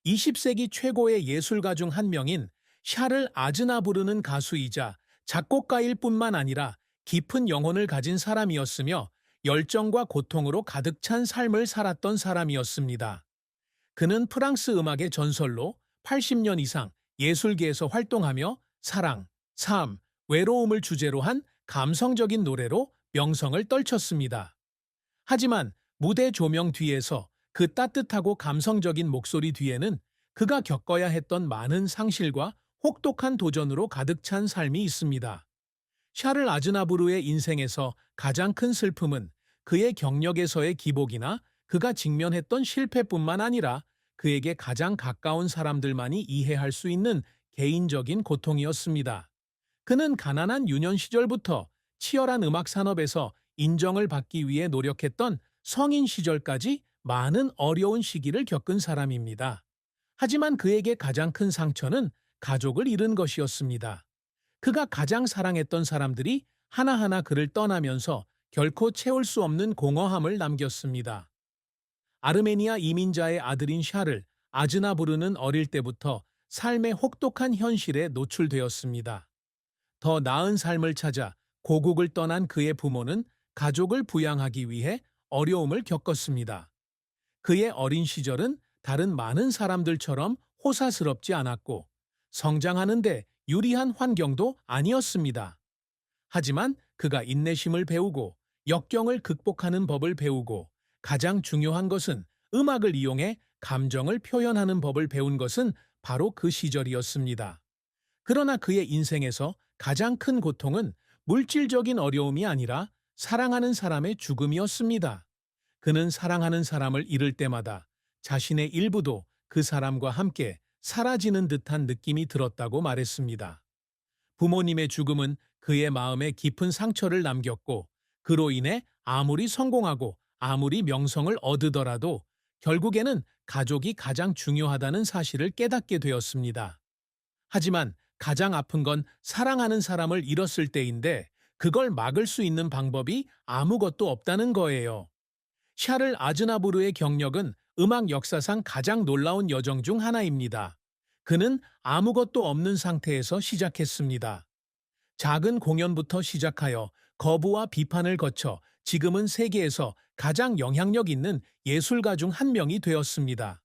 20세기 최고의 예술가 중 한 명인 샤를 아즈나부르는 가수이자 작곡가일 뿐만 아니라 깊은 영혼을 가진 사람이었으며 열정과 고통으로 가득 찬 삶을 살았던 사람이었습니다. 그는 프랑스 음악의 전설로 80년 이상 예술계에서 활동하며 사랑, 삶, 외로움을 주제로 한 감성적인 노래로 명성을 떨쳤습니다. 하지만 무대 조명 뒤에서 그 따뜻하고 감성적인 목소리 뒤에는 그가 겪어야 했던 많은 상실과 혹독한 도전으로 가득 찬 삶이 있습니다. 샤를 아즈나부르의 인생에서 가장 큰 슬픔은 그의 경력에서의 기복이나 그가 직면했던 실패뿐만 아니라 그에게 가장 가까운 사람들만이 이해할 수 있는 개인적인 고통이었습니다. 그는 가난한 유년 시절부터 치열한 음악 산업에서 인정을 받기 위해 노력했던 성인 시절까지 많은 어려운 시기를 겪은 사람입니다. 하지만 그에게 가장 큰 상처는 가족을 잃은 것이었습니다. 그가 가장 사랑했던 사람들이 하나하나 그를 떠나면서 결코 채울 수 없는 공허함을 남겼습니다. 아르메니아 이민자의 아들인 샤를 아즈나부르는 어릴 때부터 삶의 혹독한 현실에 노출되었습니다. 더 나은 삶을 찾아 고국을 떠난 그의 부모는 가족을 부양하기 위해 어려움을 겪었습니다. 그의 어린 시절은 다른 많은 사람들처럼 호사스럽지 않았고 성장하는데 유리한 환경도 아니었습니다. 하지만 그가 인내심을 배우고 역경을 극복하는 법을 배우고 가장 중요한 것은 음악을 이용해 감정을 표현하는 법을 배운 것은 바로 그 시절이었습니다. 그러나 그의 인생에서 가장 큰 고통은 물질적인 어려움이 아니라 사랑하는 사람의 죽음이었습니다. 그는 사랑하는 사람을 잃을 때마다 자신의 일부도 그 사람과 함께 사라지는 듯한 느낌이 들었다고 말했습니다. 부모님의 죽음은 그의 마음에 깊은 상처를 남겼고 그로 인해 아무리 성공하고 아무리 명성을 얻으더라도 결국에는 가족이 가장 중요하다는 사실을 깨닫게 되었습니다. 하지만 가장 아픈 건 사랑하는 사람을 잃었을 때인데 그걸 막을 수 있는 방법이 아무것도 없다는 거예요. 샤를 아즈나부르의 경력은 음악 역사상 가장 놀라운 여정 중 하나입니다. 그는 아무것도 없는 상태에서 시작했습니다. 작은 공연부터 시작하여 거부와 비판을 거쳐 지금은 세계에서 가장 영향력 있는 예술가 중 한 명이 되었습니다.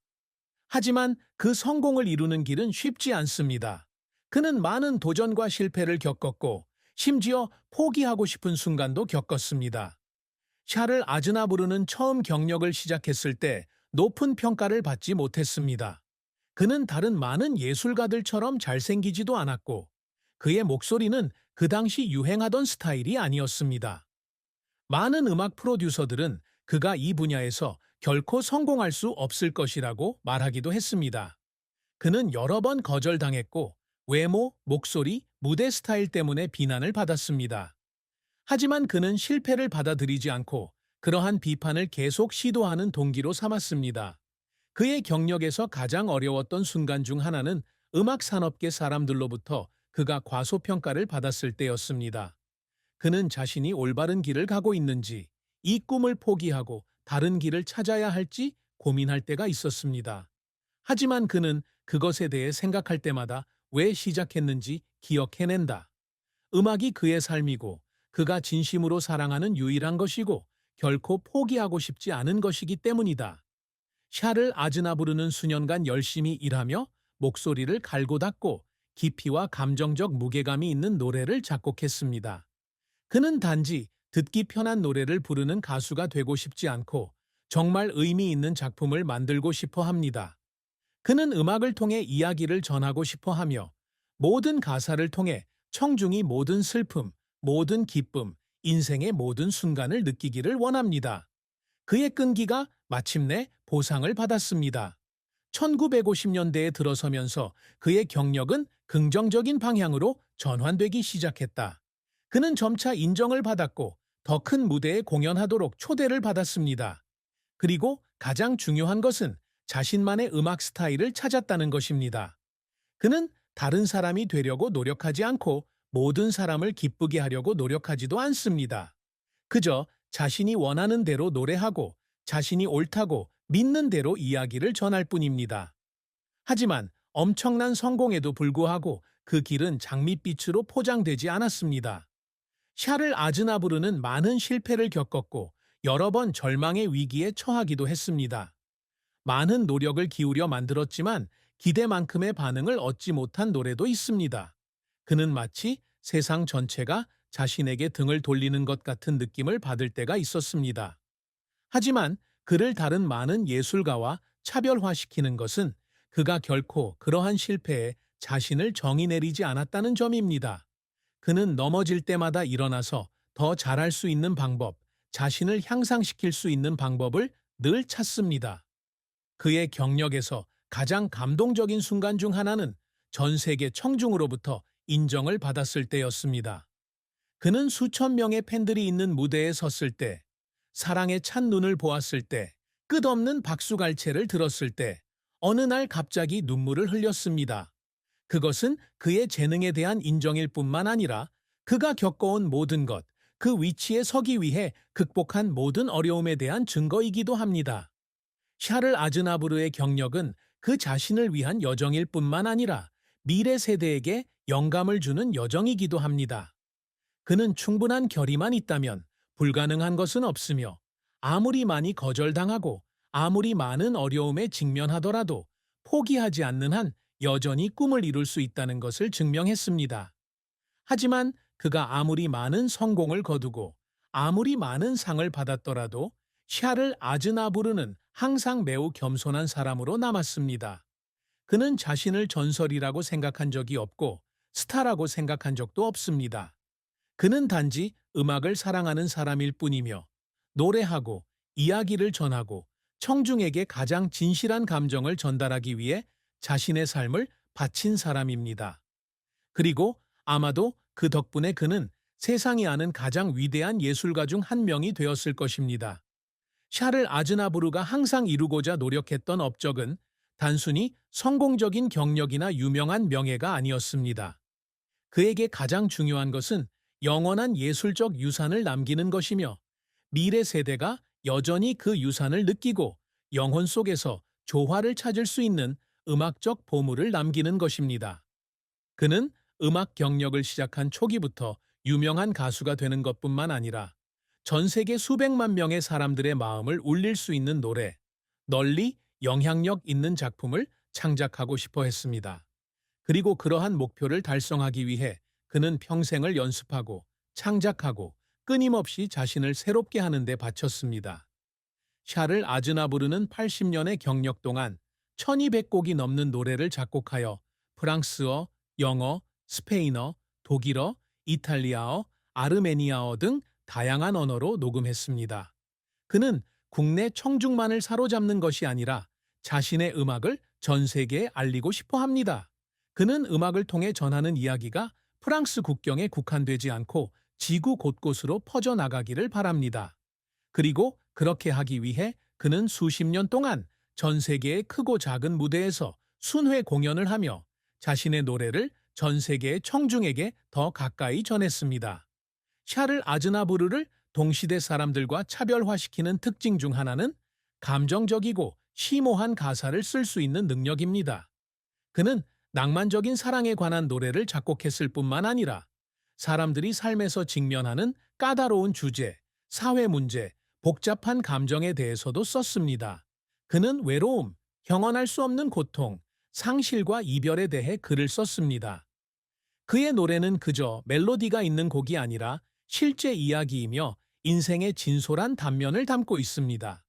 하지만 그 성공을 이루는 길은 쉽지 않습니다. 그는 많은 도전과 실패를 겪었고 심지어 포기하고 싶은 순간도 겪었습니다. 샤를 아즈나부르는 처음 경력을 시작했을 때 높은 평가를 받지 못했습니다. 그는 다른 많은 예술가들처럼 잘생기지도 않았고 그의 목소리는 그 당시 유행하던 스타일이 아니었습니다. 많은 음악 프로듀서들은 그가 이 분야에서 결코 성공할 수 없을 것이라고 말하기도 했습니다. 그는 여러 번 거절당했고 외모, 목소리, 무대 스타일 때문에 비난을 받았습니다. 하지만 그는 실패를 받아들이지 않고 그러한 비판을 계속 시도하는 동기로 삼았습니다. 그의 경력에서 가장 어려웠던 순간 중 하나는 음악 산업계 사람들로부터 그가 과소평가를 받았을 때였습니다. 그는 자신이 올바른 길을 가고 있는지, 이 꿈을 포기하고 다른 길을 찾아야 할지 고민할 때가 있었습니다. 하지만 그는 그것에 대해 생각할 때마다 왜 시작했는지 기억해낸다. 음악이 그의 삶이고 그가 진심으로 사랑하는 유일한 것이고 결코 포기하고 싶지 않은 것이기 때문이다. 샤를 아즈나부르는 수년간 열심히 일하며 목소리를 갈고 닦고 깊이와 감정적 무게감이 있는 노래를 작곡했습니다. 그는 단지 듣기 편한 노래를 부르는 가수가 되고 싶지 않고 정말 의미 있는 작품을 만들고 싶어 합니다. 그는 음악을 통해 이야기를 전하고 싶어 하며 모든 가사를 통해 청중이 모든 슬픔, 모든 기쁨, 인생의 모든 순간을 느끼기를 원합니다. 그의 끈기가 마침내 보상을 받았습니다. 1950년대에 들어서면서 그의 경력은 긍정적인 방향으로 전환되기 시작했다. 그는 점차 인정을 받았고 더 큰 무대에 공연하도록 초대를 받았습니다. 그리고 가장 중요한 것은 자신만의 음악 스타일을 찾았다는 것입니다. 그는 다른 사람이 되려고 노력하지 않고 모든 사람을 기쁘게 하려고 노력하지도 않습니다. 그저 자신이 원하는 대로 노래하고 자신이 옳다고 믿는 대로 이야기를 전할 뿐입니다. 하지만 엄청난 성공에도 불구하고 그 길은 장밋빛으로 포장되지 않았습니다. 샤를 아즈나부르는 많은 실패를 겪었고 여러 번 절망의 위기에 처하기도 했습니다. 많은 노력을 기울여 만들었지만 기대만큼의 반응을 얻지 못한 노래도 있습니다. 그는 마치 세상 전체가 자신에게 등을 돌리는 것 같은 느낌을 받을 때가 있었습니다. 하지만 그를 다른 많은 예술가와 차별화시키는 것은 그가 결코 그러한 실패에 자신을 정의 내리지 않았다는 점입니다. 그는 넘어질 때마다 일어나서 더 잘할 수 있는 방법, 자신을 향상시킬 수 있는 방법을 늘 찾습니다. 그의 경력에서 가장 감동적인 순간 중 하나는 전 세계 청중으로부터 인정을 받았을 때였습니다. 그는 수천 명의 팬들이 있는 무대에 섰을 때, 사랑에 찬 눈을 보았을 때, 끝없는 박수갈채를 들었을 때, 어느 날 갑자기 눈물을 흘렸습니다. 그것은 그의 재능에 대한 인정일 뿐만 아니라 그가 겪어온 모든 것, 그 위치에 서기 위해 극복한 모든 어려움에 대한 증거이기도 합니다. 샤를 아즈나부르의 경력은 그 자신을 위한 여정일 뿐만 아니라 미래 세대에게 영감을 주는 여정이기도 합니다. 그는 충분한 결의만 있다면 불가능한 것은 없으며 아무리 많이 거절당하고 아무리 많은 어려움에 직면하더라도 포기하지 않는 한 여전히 꿈을 이룰 수 있다는 것을 증명했습니다. 하지만 그가 아무리 많은 성공을 거두고 아무리 많은 상을 받았더라도 샤를 아즈나부르는 항상 매우 겸손한 사람으로 남았습니다. 그는 자신을 전설이라고 생각한 적이 없고 스타라고 생각한 적도 없습니다. 그는 단지 음악을 사랑하는 사람일 뿐이며 노래하고 이야기를 전하고 청중에게 가장 진실한 감정을 전달하기 위해 자신의 삶을 바친 사람입니다. 그리고 아마도 그 덕분에 그는 세상이 아는 가장 위대한 예술가 중 한 명이 되었을 것입니다. 샤를 아즈나부르가 항상 이루고자 노력했던 업적은 단순히 성공적인 경력이나 유명한 명예가 아니었습니다. 그에게 가장 중요한 것은 영원한 예술적 유산을 남기는 것이며 미래 세대가 여전히 그 유산을 느끼고 영혼 속에서 조화를 찾을 수 있는 음악적 보물을 남기는 것입니다. 그는 음악 경력을 시작한 초기부터 유명한 가수가 되는 것뿐만 아니라 전 세계 수백만 명의 사람들의 마음을 울릴 수 있는 노래, 널리 영향력 있는 작품을 창작하고 싶어 했습니다. 그리고 그러한 목표를 달성하기 위해 그는 평생을 연습하고 창작하고 끊임없이 자신을 새롭게 하는 데 바쳤습니다. 샤를 아즈나부르는 80년의 경력 동안 1200곡이 넘는 노래를 작곡하여 프랑스어, 영어, 스페인어, 독일어, 이탈리아어, 아르메니아어 등 다양한 언어로 녹음했습니다. 그는 국내 청중만을 사로잡는 것이 아니라 자신의 음악을 전 세계에 알리고 싶어 합니다. 그는 음악을 통해 전하는 이야기가 프랑스 국경에 국한되지 않고 지구 곳곳으로 퍼져나가기를 바랍니다. 그리고 그렇게 하기 위해 그는 수십 년 동안 전 세계의 크고 작은 무대에서 순회 공연을 하며 자신의 노래를 전 세계의 청중에게 더 가까이 전했습니다. 샤를 아즈나부르를 동시대 사람들과 차별화시키는 특징 중 하나는 감정적이고 심오한 가사를 쓸 수 있는 능력입니다. 그는 낭만적인 사랑에 관한 노래를 작곡했을 뿐만 아니라 사람들이 삶에서 직면하는 까다로운 주제, 사회 문제, 복잡한 감정에 대해서도 썼습니다. 그는 외로움, 형언할 수 없는 고통, 상실과 이별에 대해 글을 썼습니다. 그의 노래는 그저 멜로디가 있는 곡이 아니라 실제 이야기이며 인생의 진솔한 단면을 담고 있습니다.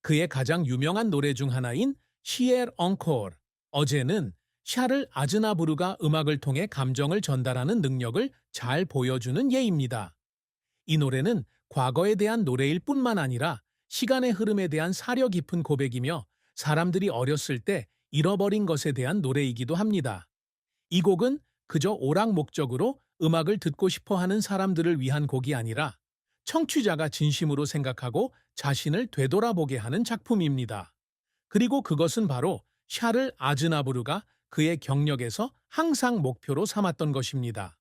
그의 가장 유명한 노래 중 하나인 시엘 엉콜, 어제는 샤를 아즈나부르가 음악을 통해 감정을 전달하는 능력을 잘 보여주는 예입니다. 이 노래는 과거에 대한 노래일 뿐만 아니라 시간의 흐름에 대한 사려 깊은 고백이며 사람들이 어렸을 때 잃어버린 것에 대한 노래이기도 합니다. 이 곡은 그저 오락 목적으로 음악을 듣고 싶어 하는 사람들을 위한 곡이 아니라 청취자가 진심으로 생각하고 자신을 되돌아보게 하는 작품입니다. 그리고 그것은 바로 샤를 아즈나부르가 그의 경력에서 항상 목표로 삼았던 것입니다.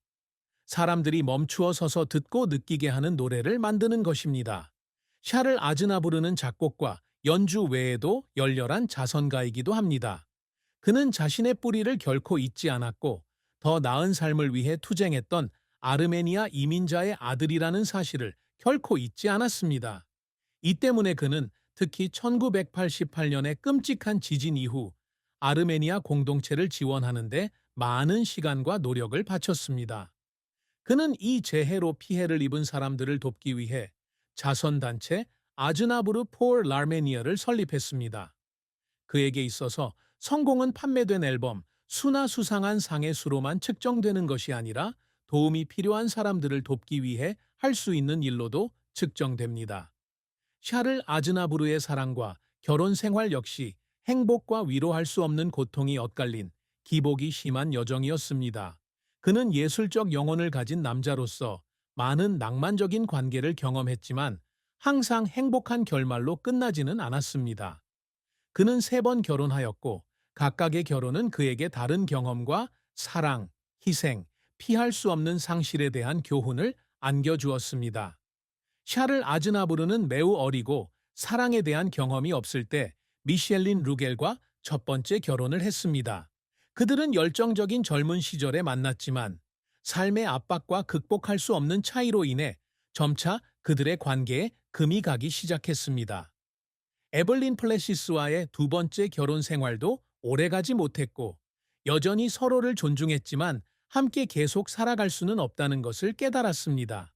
사람들이 멈추어 서서 듣고 느끼게 하는 노래를 만드는 것입니다. 샤를 아즈나부르는 작곡과 연주 외에도 열렬한 자선가이기도 합니다. 그는 자신의 뿌리를 결코 잊지 않았고 더 나은 삶을 위해 투쟁했던 아르메니아 이민자의 아들이라는 사실을 결코 잊지 않았습니다. 이 때문에 그는 특히 1988년의 끔찍한 지진 이후 아르메니아 공동체를 지원하는 데 많은 시간과 노력을 바쳤습니다. 그는 이 재해로 피해를 입은 사람들을 돕기 위해 자선단체 아즈나부르 포르 라르메니아를 설립했습니다. 그에게 있어서 성공은 판매된 앨범, 수나 수상한 상의 수로만 측정되는 것이 아니라 도움이 필요한 사람들을 돕기 위해 할 수 있는 일로도 측정됩니다. 샤를 아즈나부르의 사랑과 결혼 생활 역시 행복과 위로할 수 없는 고통이 엇갈린 기복이 심한 여정이었습니다. 그는 예술적 영혼을 가진 남자로서 많은 낭만적인 관계를 경험했지만 항상 행복한 결말로 끝나지는 않았습니다. 그는 3번 결혼하였고 각각의 결혼은 그에게 다른 경험과 사랑, 희생, 피할 수 없는 상실에 대한 교훈을 안겨주었습니다. 샤를 아즈나부르는 매우 어리고 사랑에 대한 경험이 없을 때 미셸린 루겔과 첫 번째 결혼을 했습니다. 그들은 열정적인 젊은 시절에 만났지만 삶의 압박과 극복할 수 없는 차이로 인해 점차 그들의 관계에 금이 가기 시작했습니다. 에벌린 플래시스와의 두 번째 결혼 생활도 오래가지 못했고 여전히 서로를 존중했지만 함께 계속 살아갈 수는 없다는 것을 깨달았습니다.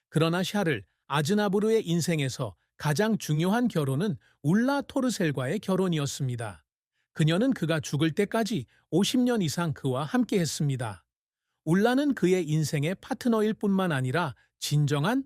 그러나 샤를 아즈나부르의 인생에서 가장 중요한 결혼은 울라 토르셀과의 결혼이었습니다. 그녀는 그가 죽을 때까지 50년 이상 그와 함께했습니다. 울라는 그의 인생의 파트너일 뿐만 아니라 진정한